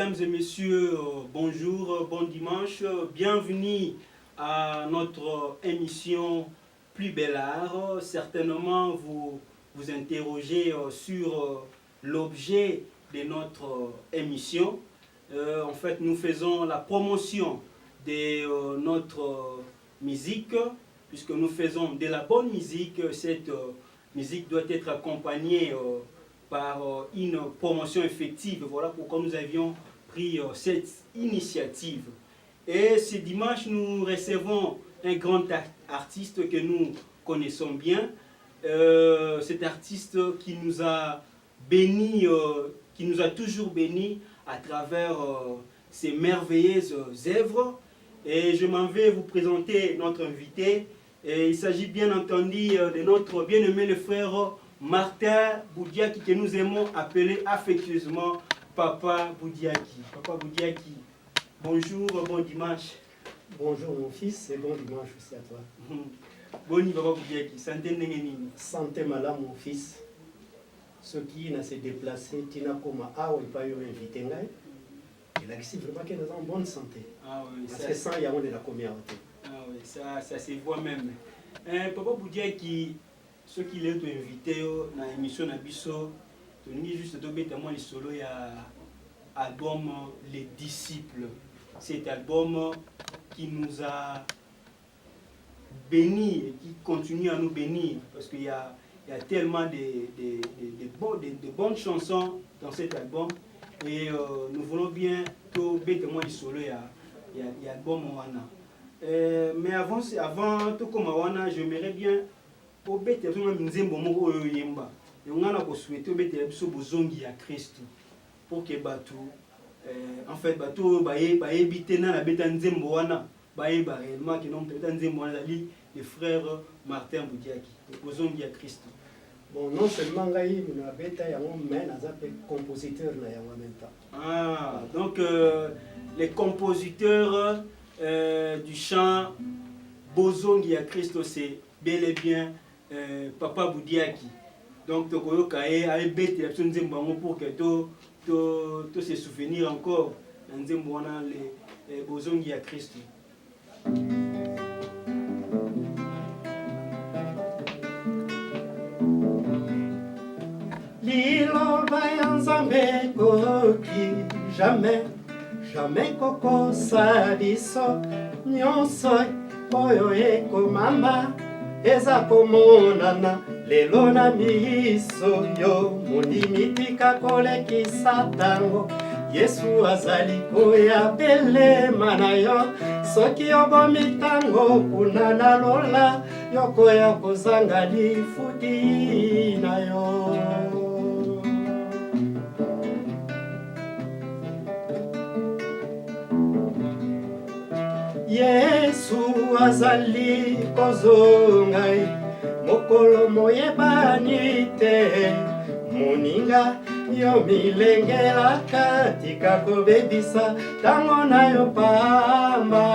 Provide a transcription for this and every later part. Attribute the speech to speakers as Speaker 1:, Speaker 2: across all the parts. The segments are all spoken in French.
Speaker 1: Mesdames et messieurs, bonjour, bon dimanche. Bienvenue à notre émission Plus Bel Art. Certainement, vous vous interrogez sur l'objet de notre émission. En fait, nous faisons la promotion de notre musique, puisque nous faisons de la bonne musique. Cette musique doit être accompagnée par une promotion effective. Voilà pourquoi nous avions pris cette initiative. Et ce dimanche, nous recevons un grand artiste que nous connaissons bien. Cet artiste qui nous a bénis, qui nous a toujours bénis à travers ses merveilleuses œuvres. Et je m'en vais vous présenter notre invité. Et il s'agit bien entendu de notre bien-aimé le frère Martin Boudiaki, que nous aimons appeler affectueusement Papa Boudiaki. Papa Boudiaki, bonjour, bon dimanche.
Speaker 2: Bonjour mon fils et bon dimanche aussi à toi.
Speaker 1: Boni Papa Boudiaki, santé nengenini.
Speaker 2: Santé malade mon fils. Ceux qui n'ont se déplacé, tu n'as comme ah oui pas eu invité ngai. Il a dit vraiment qu'il est en bonne santé.
Speaker 1: Ah oui,
Speaker 2: parce que sans il y a on est la communauté.
Speaker 1: Ah oui, ça se voit même. Papa Boudiaki, ceux qui l'ont invité dans l'émission Nabiso, tu as juste donné le solo et album Les Disciples. Cet album qui nous a bénis et qui continue à nous bénir parce qu'il y a tellement de bonnes chansons dans cet album et nous voulons bien tout bêtement le solo et album wana. Mais avant tout comme wana, j'aimerais bien pour bêter tout le nzembo moko oyo yemba et on a souhaité bêter biso bozongi ya Christ pour que batu en fait batu ba ebité na bêta nzembo wana ba réellement que non peut-être nzembo wana ali le frère Martin Boudiaki bozongi ya Christ.
Speaker 2: Bon, non seulement ngai na bêta ya mon mais na zape compositeur na ya en même temps.
Speaker 1: Ah, donc les compositeurs du chant bozongi ya Christ, c'est bel et bien Papa Boudiaki. Donc tokoyoka avec bête la personne nzembo pour que to se souvenir encore nzembo wana les bozongi ya Christ.
Speaker 2: Liloba ya Nzambe koki jamais kokosa biso nyonso oyo ekomama eza komonana lelo na miso yo mondimi tika kolekisa tango Yesu azali koya belema na yo soki obomi tango kuna na lola yokoya kozanga lifuti na yo. Yesu azali kozongai mokolo moyebani te moninga yo milengela katika kobebisa tango na yo pamba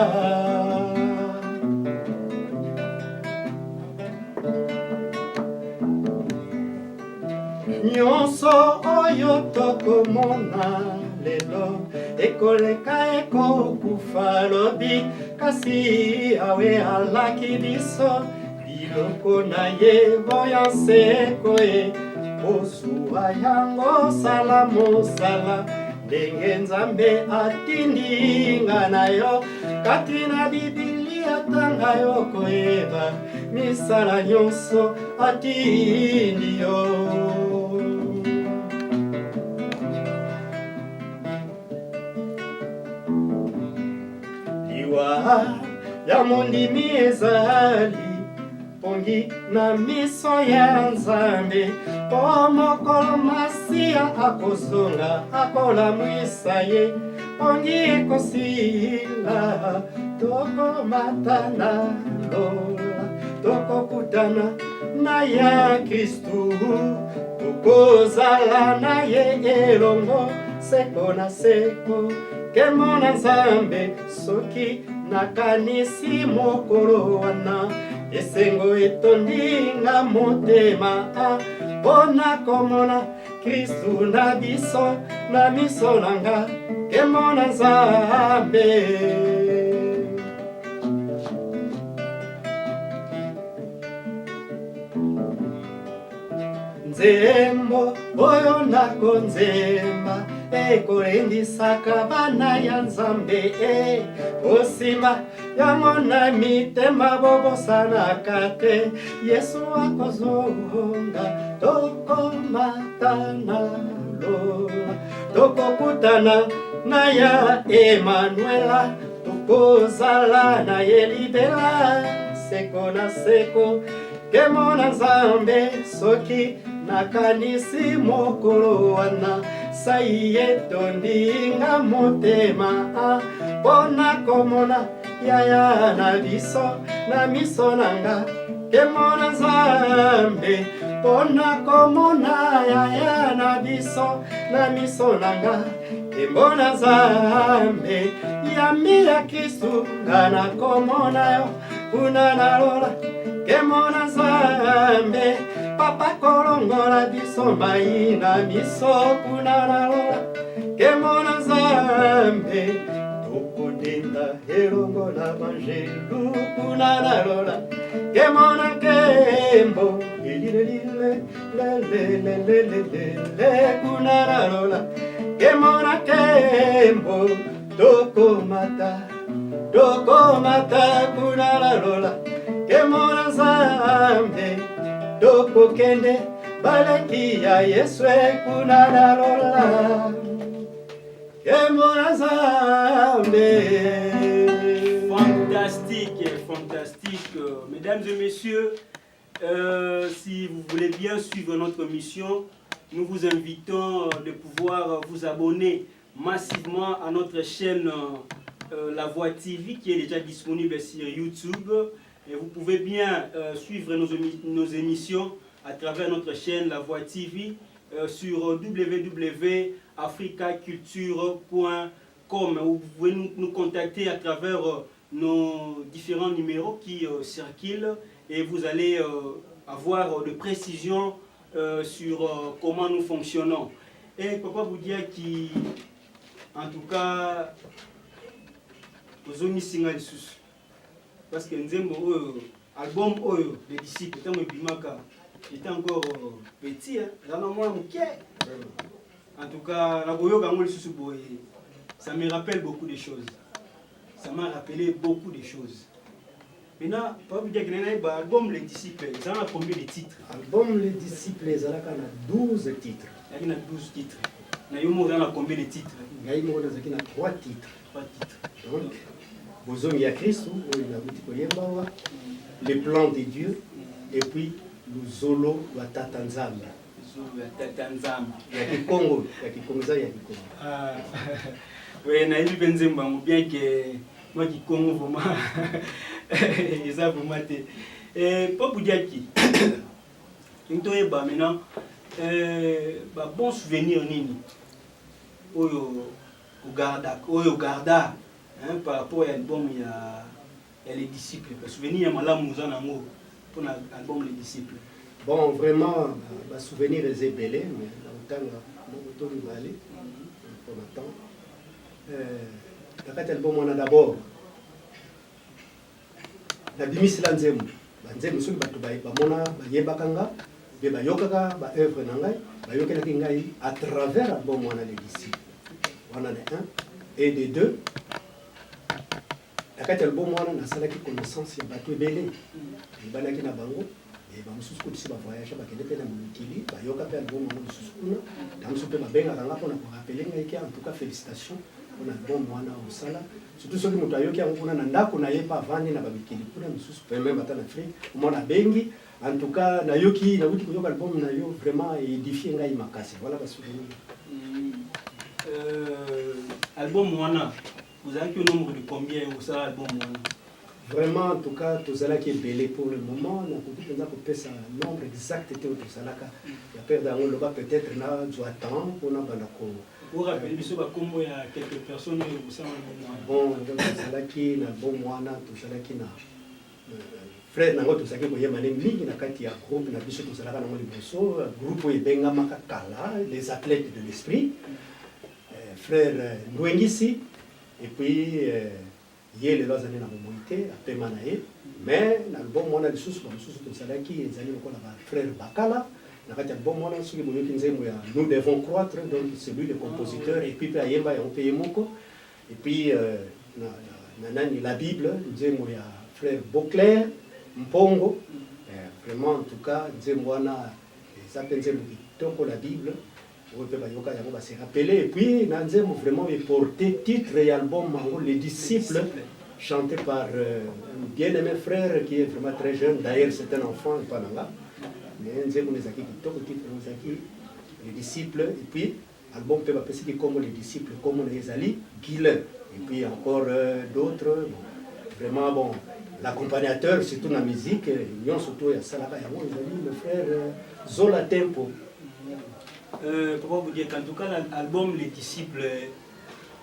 Speaker 2: nyonso oyo tokomona lelo ekoleka ekokufa lobi kasi awe alaki biso biloko na ye boyanseko ye osuwa yango sala mosala ndenge Nzambe atindinga na yo kati na Bibilia tanga yo koyeba misala nyonso atindi yo. Ya mondimi ezali pongi na miso ya Nzambe po mokolo Masia akozonga akolamwisa ye pongi ekosila tokomatana lola tokokutana na ya Kristu tokozala na ye elongo seko na seko kemona Nzambe soki nakanisi mokolo wana esengo etondinga motema mpona komona Kristu na biso na miso nanga nkembo na Nzambe. Nzembo oyo nakonzemba ekolendisaka bana ya Nzambe osima yango na mitema bobosanaka te. Yesu akozonga tokomata na lola tokokutana na ya Emanuela tokozala na ye libela seko na seko nkembo na Nzambe soki nakanisi mokolo wana sai etondinga motema mpona komona yaya na biso na miso nanga nkembo na Nzambe mpona komona yaya na biso na miso nanga nkembo na Nzambe yambi ya Kristu nga nakomona yo kuna nalola nkembo na Nzambe papa kolongola biso mai na miso kuna nalola nkembo na Nzambe tokodenda elongo na banjelu kuna nalola nkembo na nkembo lelilelile lelelelelele kuna nalola nkembo na nkembo tokomata kuna nalola nkembo na Nzambe tokokende baleki ya Yesu kuna nalola nkembo na Nzambe.
Speaker 1: Fantastique, fantastique. Mesdames et messieurs, si vous voulez bien suivre notre mission, nous vous invitons de pouvoir vous abonner massivement à notre chaîne La Voix TV qui est déjà disponible sur YouTube. Et vous pouvez bien suivre nos émissions à travers notre chaîne La Voix TV sur www.africaculture.com. Vous pouvez nous contacter à travers nos différents numéros qui circulent et vous allez avoir de précisions sur comment nous fonctionnons. Et pourquoi vous dire qu'en tout cas, aux omisinga sous parce que Nzembo album oyo les disciples tant bimaka était encore petit en tout cas la boyo gango sous boye ça me rappelle beaucoup de choses. Ça m'a rappelé beaucoup de choses. Maintenant, pas vous dire que l'album Les Disciples, ça a combien de titres?
Speaker 2: Album Les Disciples, ça a 12 titres.
Speaker 1: Il y a 12 titres. Il y a combien de titres?
Speaker 2: Il y a 3 titres.
Speaker 1: 3 titres.
Speaker 2: Donc, Bozomi à Christ, le plan de Dieu, et puis le Zolo wa Tatanzamba.
Speaker 1: Zolo wa Tatanzamba.
Speaker 2: Il y a qui Congo, il y a qui Congo, il y a qui Congo.
Speaker 1: Oui, Naïli Benzemba, bien que moi qui Congo vraiment, et ça vraiment pas vous dire qui. Maintenant, bon souvenir nini. Oyo garda. Par rapport à l'album, il y a les disciples. Le souvenir, il y a pour l'album Les Disciples.
Speaker 2: Bon, vraiment, le souvenir est belé, mais longtemps, pour l'instant. L'album, on a d'abord la bimisila nzembo. Nzembo, ceux qui à travers l'album, on a les disciples. On en a un. Et des deux, la album wana na salaki connaissance ya bato ebele ebanaki na bango bamosusu kodisi bavoyage bakende mpe na mikili bayoka mpe album wana mosusu kuna na mosusu mpe babengaka nga mpona korapele ngai ke en tout cas félicitation mpona album wana osala surtout soki moto ayoki yango kuna na ndako na ye mpe avandi na bamikili kuna mosusu mpe meme ata na afrique omona bengi en tout cas nayoki nauti koyoka album na yo vraiment édifie ngai makasi voilà basouvenir.
Speaker 1: Album wana vous avez un nombre de combien au ça album?
Speaker 2: Vraiment, en tout cas, tout ça qui est belé pour le moment. On a peut un nombre exact de tout ça. Il y a peut-être un temps pour nous.
Speaker 1: Vous rappelez, il y a quelques personnes qui
Speaker 2: bon, tout ça qui est bon mois, tout ça qui est frère nango tozalaki koyeba mingi na kati ya groupe na biso tozalaka nango liboso groupe ebengamaka kala les athlètes de l'esprit frère Ndwengisi et puis ye lelo azali na bomoi te apema na ye mais na album wana lisusu bamosusu tozalaki ezali lokola ba frère Bakala na kati ya album wana soki boyoki nzembo ya nous devons croître donc c'est lui le compositeur et puis pe ayemba yango pe ye moko et puis nani la Bible nzembo ya frère Beauclair Mpongo, vraiment en tout cas, ça peut être la Bible, on peut se rappeler. Et puis, nous avons vraiment porté titre et album, Les Disciples, chanté par un bien-aimé frère qui est vraiment très jeune, d'ailleurs c'est un enfant, pas là. Mais nous avons Les Disciples, et puis, album peut passer comme Les Disciples, comme les Ali, Guilain, et puis encore d'autres, vraiment bon. L'accompagnateur, surtout dans la musique, il y a surtout le frère Zola Tempo.
Speaker 1: Papa vous dire qu'en tout cas, l'album Les Disciples,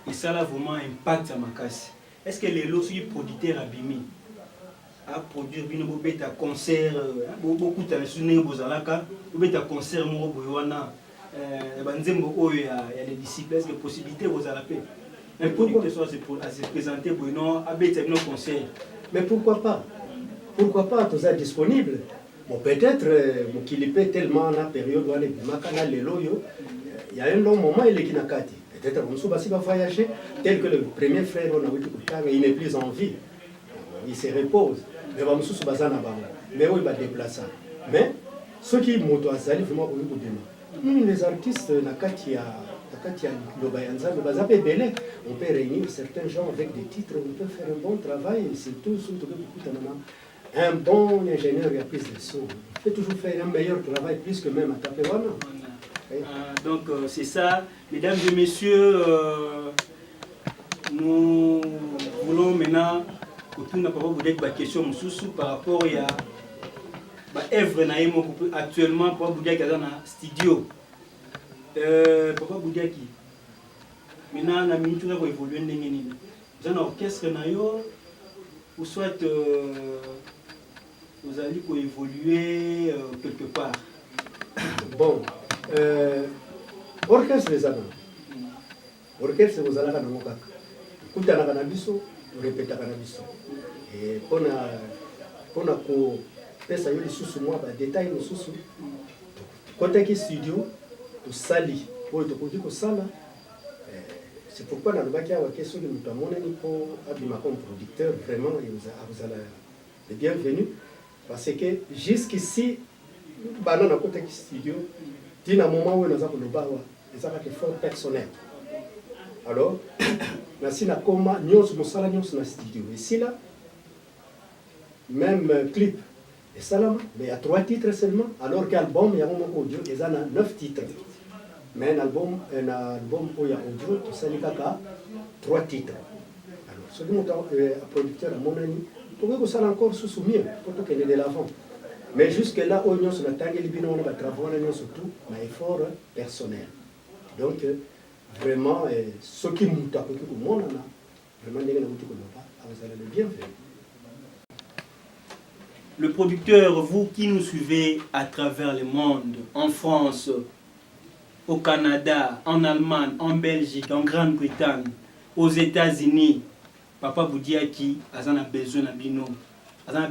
Speaker 1: et ça a vraiment un impact à ma casse. Est-ce que les lots sont producteurs à Bimi à produire un concert, beaucoup de souvenirs Bozalaka, un concert, il y a les disciples, est-ce que possibilité vous avez un producteur soit à se présenter pour un concert?
Speaker 2: Mais pourquoi pas? Pourquoi pas? Tout ça disponible. Bon, peut-être, il est tellement dans la période où il y a un long moment, il est qui n'a qu'à dire. Peut-être qu'on va voyager, tel que le premier frère, il n'est plus en vie. Il se repose. Mais il va déplacer. Mais ceux qui m'ont vraiment les artistes, on peut réunir certains gens avec des titres, on peut faire un bon travail, et surtout un bon ingénieur qui a plus de son. Il peut toujours faire un meilleur travail, plus que même à Tapewana.
Speaker 1: Donc c'est ça, mesdames et messieurs, nous voulons maintenant que tout n'a pas vous dire la question par rapport à l'œuvre actuellement pour vous dire qu'il y a un studio. Papa Boudiaki, maintenant la minute va évoluer dans un orchestre ou soit vous allez évoluer quelque part.
Speaker 2: Bon, orchestre les amis. Orchestre vous allez à Namokak. Écoutez à Canabiso, répétez à Canabiso. Et pour ça y est sous moi, détail nous sous. Côté studio. Sali, c'est pourquoi dans le bac, il y a une question de pour comme producteur, vraiment, vous allez bienvenue. Parce que jusqu'ici, dans le côté studio, il y a un moment où nous avons le fort personnel. Alors, nous avons un studio. Et si là, même clip, et ça là, mais il y a 3 titres seulement, alors qu'album, il y a un audio, il y a 9 titres. Mais un album où il y a audio, ça y a 3 titres. Alors, celui qui est producteur à mon ami, il faut que ça encore sous mieux, pour qu'il ait de l'avant. Mais jusque-là, on a travaillé surtout un effort personnel. Donc, vraiment, ce qui nous a fait pour moi, vraiment, vous allez le bienvenue.
Speaker 1: Le producteur, vous qui nous suivez à travers le monde, en France, au Canada, en Allemagne, en Belgique, en Grande-Bretagne, aux États-Unis, Papa Boudiaki a besoin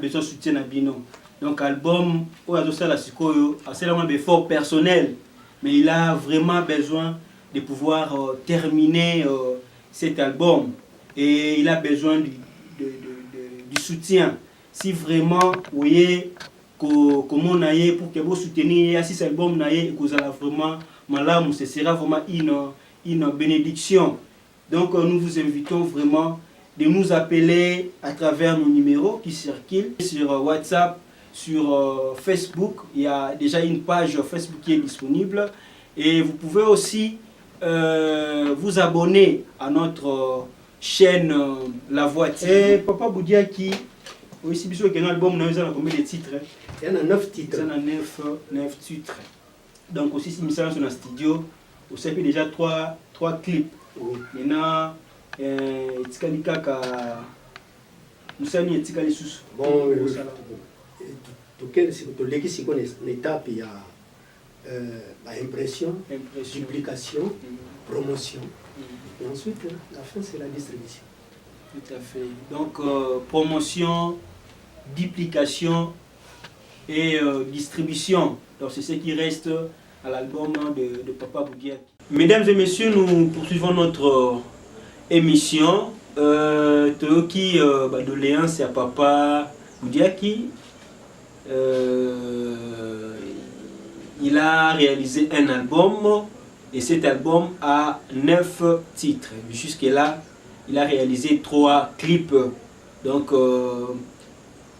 Speaker 1: de soutien à Bino. Donc album, c'est un effort personnel, mais il a vraiment besoin de pouvoir terminer cet album et il a besoin du soutien. Si vraiment vous voyez comment on a pour que vous souteniez si cet album vous allez vraiment malade, ce sera vraiment une bénédiction. Donc nous vous invitons vraiment de nous appeler à travers nos numéros qui circulent sur WhatsApp, sur Facebook. Il y a déjà une page Facebook qui est disponible et vous pouvez aussi vous abonner à notre chaîne La Voix. Et Papa Boudiaki, aussi, il y a un album, il y a combien de titres?
Speaker 2: Il y en a 9 titres.
Speaker 1: Il y en a 9 titres. Donc aussi, si nous sommes dans le studio, vous avez déjà 3 clips. Il y en a musani etika lisusu.
Speaker 2: Bon, toleki sikoyo na étape ya impression, duplication, promotion. Et ensuite, la fin, c'est la distribution.
Speaker 1: Tout à fait. Donc, promotion, duplication et distribution. Donc, c'est ce qui reste à l'album de Papa Boudiaki. Mesdames et messieurs, nous poursuivons notre émission. Toyoki doléance à Papa Boudiaki. Il a réalisé un album et cet album a 9 titres. Jusque-là, il a réalisé 3 clips. Donc,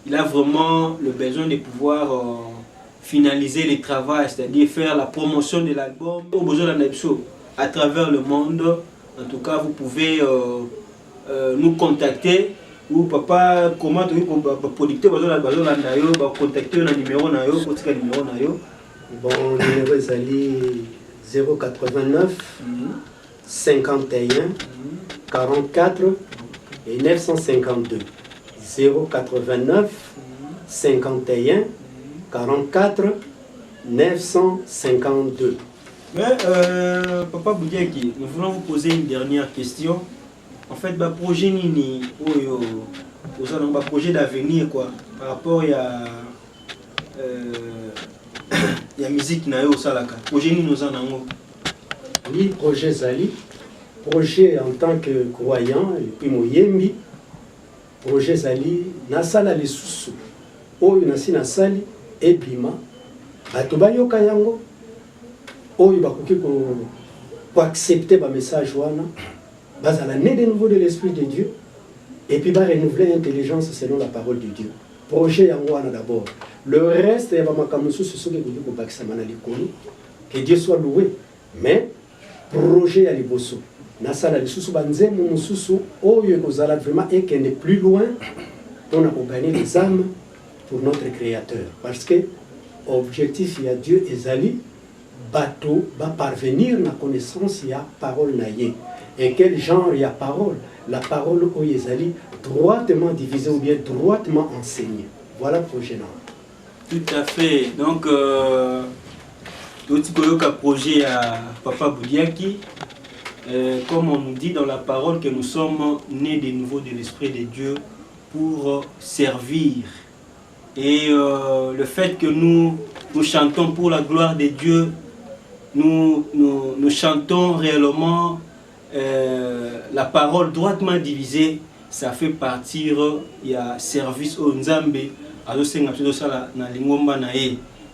Speaker 1: il a vraiment le besoin de pouvoir finaliser les travaux, c'est-à-dire faire la promotion de l'album à travers le monde. En tout cas, vous pouvez nous contacter ou papa comment tu producteur contacter le numéro na yo,
Speaker 2: bon, le numéro est allé 089 51 44 et 952. 089 51 44 952.
Speaker 1: Mais Papa Boudiaki, nous voulons vous poser une dernière question. En fait, le projet Nini, un projet d'avenir quoi, par rapport à la musique na yo salaka. Projet Nini nous en avons.
Speaker 2: Oui, projet Zali, projet en tant que croyant et puis moyembi. Projet Zali, nasala lisusu. Oyo nasi nasali ebima. Batuba yoka yango. Oyo bakoki ko accepter ba message wana. Bazala né de nouveau de l'Esprit de Dieu et puis va renouveler l'intelligence selon la parole de Dieu. Projet yangoana d'abord. Le reste, il y a que Dieu soit loué. Mais projet à liboso. Nasala lisusu banze mususu oyo kozala vraiment et qu'on est plus loin on a gagné les âmes pour notre Créateur. Parce que objectif il y a Dieu et Zali bateau va parvenir na connaissance il y a parole naïe. Et quel genre il y a parole? La parole au Yezali droitement divisée ou bien droitement enseignée. Voilà le projet.
Speaker 1: Tout à fait. Donc, tout projet à Papa Boudiaki, comme on nous dit dans la parole que nous sommes nés de nouveau de l'Esprit de Dieu pour servir. Et le fait que nous chantons pour la gloire de Dieu, nous chantons réellement la parole droitement divisée, ça fait partir, il y a service au Nzambe,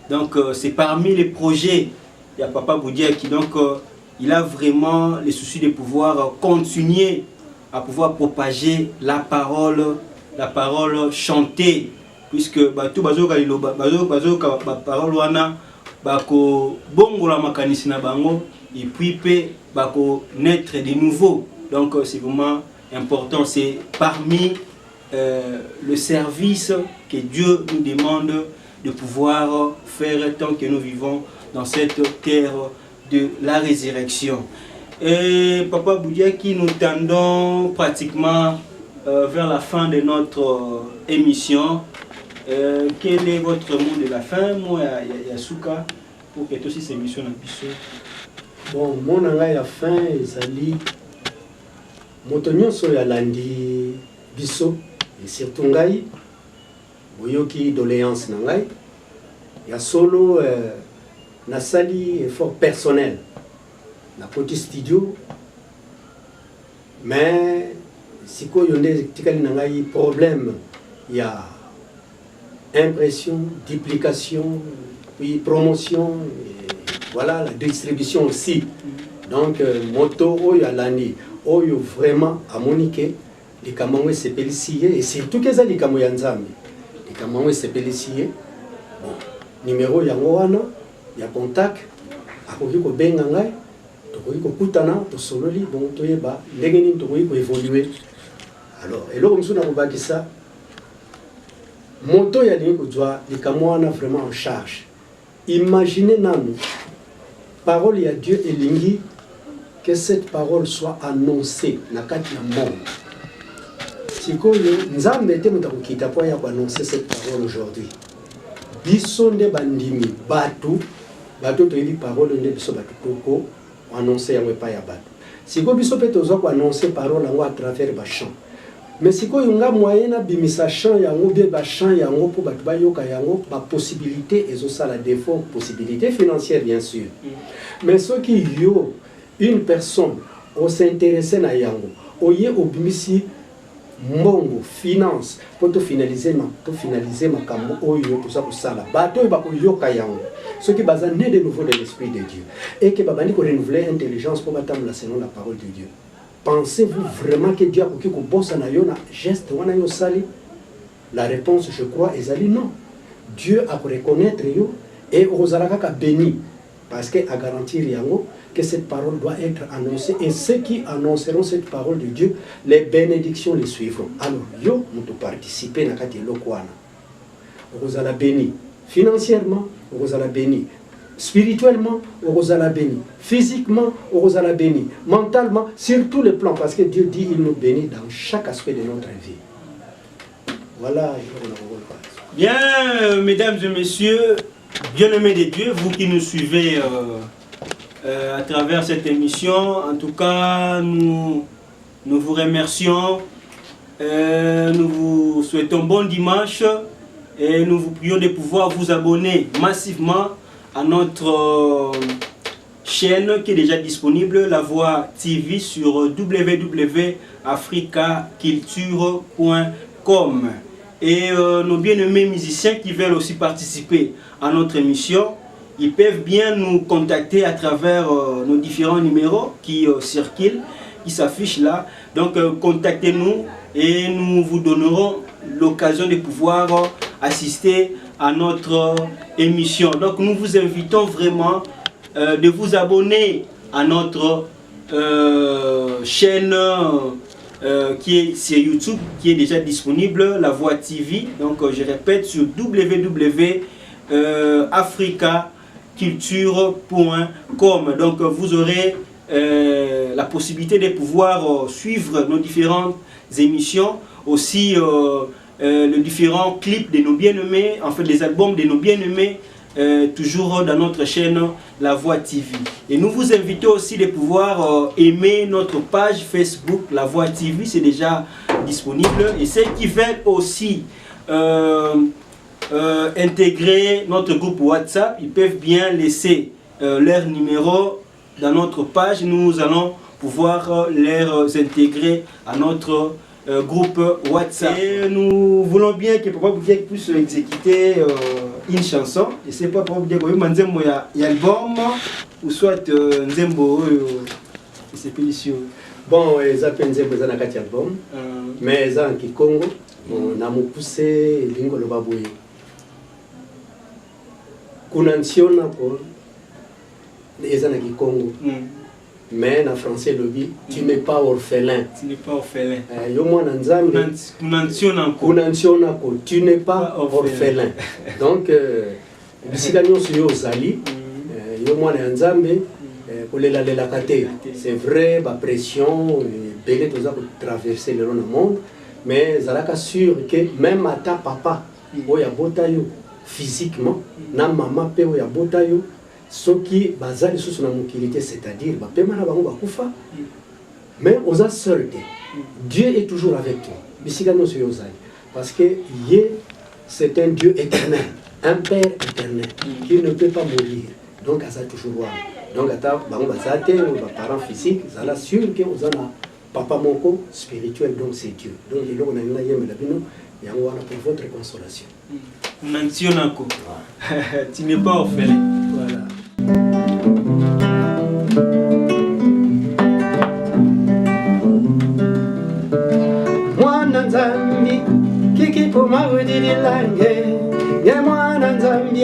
Speaker 1: donc c'est parmi les projets, il y a Papa Boudiaki, donc il a vraiment le souci de pouvoir continuer à pouvoir propager la parole chantée, puisque tout parole wana bako bongola makanisi na bango et puis bako naître de nouveau. Donc c'est vraiment important, c'est parmi le service que Dieu nous demande de pouvoir faire tant que nous vivons dans cette terre de la résurrection. Et Papa Boudiaki, nous tendons pratiquement vers la fin de notre émission. Quel est votre mot de la fin? Moi, Yasuka, pour que tous ces émissions puissent.
Speaker 2: Bon, mon ngai la fin ezali moto nyonso ya landi biso et surtout ngai boyoki doléance na ngai ya solo nasali effort personnel na côté studio mais sikoyo nde tikali na ngai problème ya impression, duplication, puis promotion, et voilà la distribution aussi. Donc moto oyo alani oyo vraiment à monique les kamangwe se pelisier et surtout que ça les kamo ya nzambe les kamangwe se pelisier bon numéro yango wana ya contact akoki ko benga ngai tokoki ko kutana to sololi bon toyeba ndenge nini tokoki ko évoluer. Alors eloko msuna ko bakisa moto ya lingi kuzwa likamwana vraiment en charge. Imaginez nanu parole ya Dieu et lingi que cette parole soit annoncée na kati ya monde. sikoyo nzambe te muta kokita po ya annoncer cette parole aujourd'hui. Biso nde bandimi bato to yeli parole nde biso bato toko annoncer yango pa ya bato. Siko biso pe tozo ko annoncer parole yango à travers ba chant. Mais sikoyo nga moyen na bimisa chant yango bien ba chant yango po bato ba yoka yango ba possibilité ezo sala défaut possibilité financière bien sûr. Mais ce qui yo une personne on s'intéresse na yango oye obimisi mbongo finance pour finaliser ma kambo oyo tout ça pour ça là bato ba yoka yango ce qui baza né de nouveau de l'esprit de Dieu et que babandi ko renouveler intelligence pour batam la selon la parole de Dieu. Pensez-vous vraiment que Dieu a ko bossa na yo na geste wana yo sali? La réponse je crois ezali non. Dieu a ko reconnaître yo et ozalaka ka béni parce que a garantir yango que cette parole doit être annoncée et ceux qui annonceront cette parole de Dieu, les bénédictions les suivront. Alors, yo, nous participer à kati lokwana. Vous allez béni financièrement, vous allez béni spirituellement, vous allez béni physiquement, vous allez béni mentalement, sur tous les plans, parce que Dieu dit il nous bénit dans chaque aspect de notre vie. Voilà.
Speaker 1: Bien, mesdames et messieurs, bien-aimés de Dieu, vous qui nous suivez à travers cette émission, en tout cas, nous vous remercions, nous vous souhaitons bon dimanche et nous vous prions de pouvoir vous abonner massivement à notre chaîne qui est déjà disponible, La Voix TV, sur www.africaculture.com. Et nos bien-aimés musiciens qui veulent aussi participer à notre émission, ils peuvent bien nous contacter à travers nos différents numéros qui circulent, qui s'affichent là. Donc contactez-nous et nous vous donnerons l'occasion de pouvoir assister à notre émission. Donc nous vous invitons vraiment de vous abonner à notre chaîne qui est sur YouTube, qui est déjà disponible, La Voix TV. Donc je répète, sur www.africaculture.com. Donc vous aurez la possibilité de pouvoir suivre nos différentes émissions, aussi les différents clips de nos bien-aimés, en fait les albums de nos bien-aimés, toujours dans notre chaîne La Voix TV. Et nous vous invitons aussi de pouvoir aimer notre page Facebook La Voix TV, c'est déjà disponible. Et ceux qui veulent aussi intégrer notre groupe WhatsApp, ils peuvent bien laisser leur numéro dans notre page. Nous allons pouvoir les intégrer à notre groupe WhatsApp. Et nous voulons bien que Papa Boudiek puisse exécuter une chanson. Et c'est pas Papa Boudiek, il y a album ou soit Nzembo, c'est pétition.
Speaker 2: Bon, ils appellent Nzembo dans un album, mais ils ont Kikongo, on a poussé Lingo le Baboué. Kunansiona pour les années Kikongo. Mais en français, le dit, tu n'es pas orphelin.
Speaker 1: Tu n'es pas orphelin.
Speaker 2: Tu n'es pas orphelin. Donc, c'est vrai, la pression, belé tout ça pour traverser le monde. Mais Zalaka sûr que même à ta papa, oya botayo physiquement, na maman pe oya botayo. Ce qui bazali sous son amourité, c'est-à-dire, mais on a seul. Dieu est toujours avec toi. Parce que c'est un Dieu éternel, un Père éternel, qui ne peut pas mourir. Donc, ça toujours. Donc, parents physiques, ça l'assure que vous avez papa moko spirituel, donc c'est Dieu. Donc, il y a pour votre consolation.
Speaker 1: Tu n'es pas orphelin.
Speaker 2: Voilà. Mwana Nzambi kiki poma udili lange ye mwana Nzambi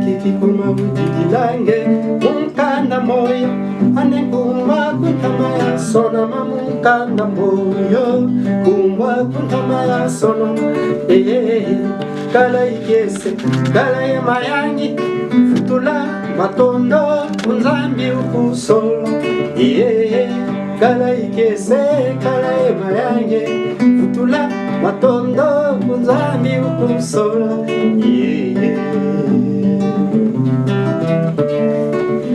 Speaker 2: kiki poma udili lange munkanda moyo ane kumba kuntama ya sona munkanda moyo kumba kuntama ya sono kala ikese kala ye mayangi futula matondo Nzambi ukusolo kala ikese kala emayange futula matondo kunzambi ukusola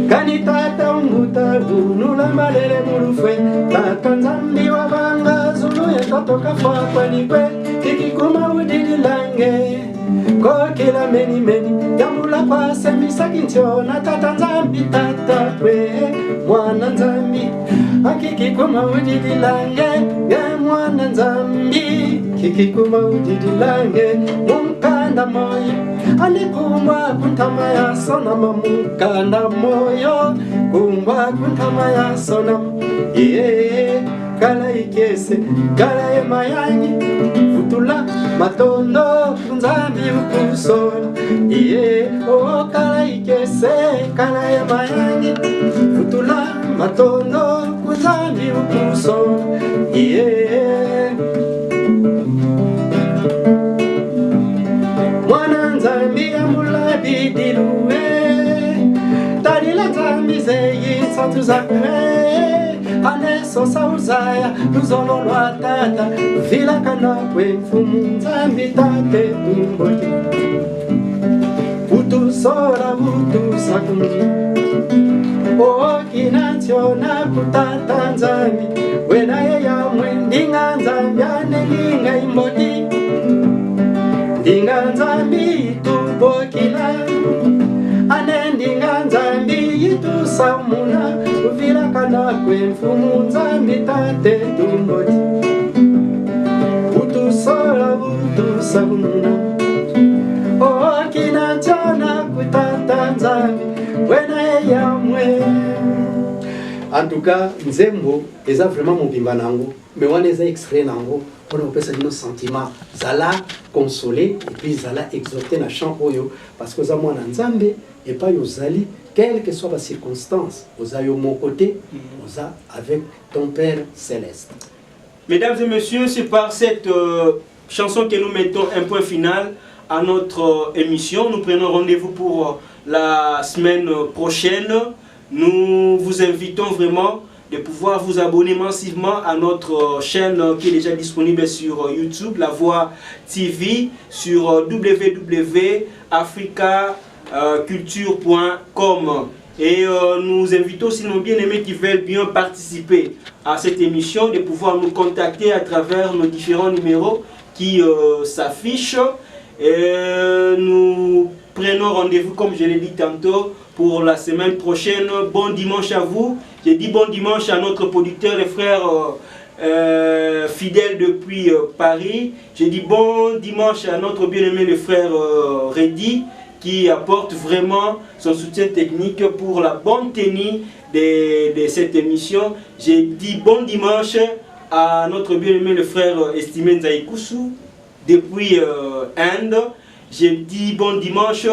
Speaker 2: kani tata umuta bunula malele mulufwe tata nzambi wabanga zulu yatotoka fapwanikwe kikikuma udidilange kokila meni meni yamula kwa semisaki ntiona tata nzambi tata kwe mwana nzambi akikikuma udidilange ye mwana nzambi kikikuma udidilange mumkanda moyo anikumbwa kuntama ya sonama mumkanda moyo kumbwa kuntama ya sonama kala ikese kala emayangi futula matondo kunzambi ukusola oh kala ikese kala emayangi futula matondo kunzambi ukusola mwana nzambi yambula bidiluwe talila nzambi zeyitsa tuzakwe aneso sauzaya luzolo lwa tata vilakana kwemfumu nzambi tate tumboti utusola utusakumji okinationa kutata nzambi wenaye yamwe ndinga nzambi anelinga imboti ndinga nzambi tubokila ane ndinga nzambi itusamuna uvilakana kwemfumu nzambi tate tumboti utusola utusamuna okinationa kutata nzambi wenaye yamwe. En tout cas, nzembo eza vraiment mobimba nango, mais wana eza extrait nango pour nous passer nos sentiments, zala consoler et puis zala exhorter na chant oyo parce que za mwana nzambe et pas yozali quelle que soit la circonstance, oza yo mon côté, oza avec ton Père céleste.
Speaker 1: Mesdames et messieurs, c'est par cette chanson que nous mettons un point final à notre émission. Nous prenons rendez-vous pour la semaine prochaine. Nous vous invitons vraiment de pouvoir vous abonner massivement à notre chaîne qui est déjà disponible sur YouTube, La Voix TV, sur www.africaculture.com. Et nous invitons aussi nos bien-aimés qui veulent bien participer à cette émission de pouvoir nous contacter à travers nos différents numéros qui s'affichent. Et nous prenons rendez-vous, comme je l'ai dit tantôt, pour la semaine prochaine. Bon dimanche à vous. J'ai dit bon dimanche à notre producteur, les frères fidèles depuis Paris. J'ai dit bon dimanche à notre bien-aimé, le frère Reddy, qui apporte vraiment son soutien technique pour la bonne tenue de cette émission. J'ai dit bon dimanche à notre bien-aimé, le frère estimé Nzaïkoussou, depuis Inde. J'ai dit bon dimanche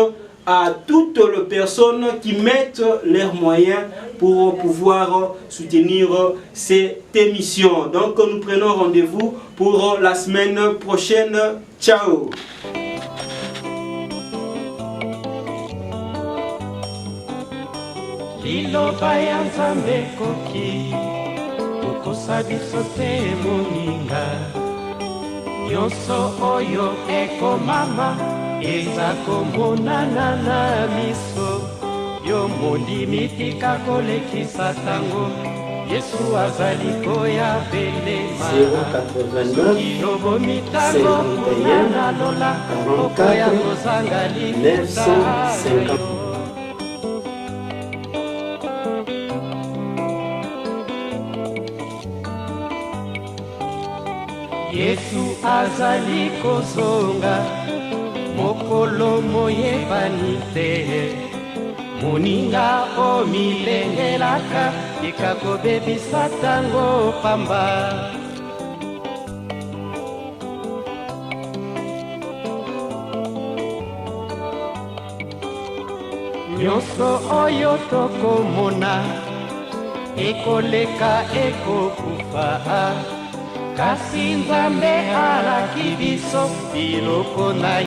Speaker 1: à toutes les personnes qui mettent leurs moyens pour pouvoir soutenir cette émission. Donc nous prenons rendez-vous pour la semaine prochaine. Ciao.
Speaker 3: Liloba ya Nzambe koki kokosa biso te moninga nyonso oyo ekomama eza komonana na miso yo mondimi tika kolekisa tango Yesu azali koya belema
Speaker 2: 089
Speaker 3: ilobo mitango kunana lola okoya kozanga lifuta
Speaker 2: 950.
Speaker 3: Yesu azali kozonga mokolo moyebani te moninga omilengelaka ekakobebisa tango pamba nyonso oyo tokomona ekoleka ekokufa kasi Nzambe alaki biso biloko na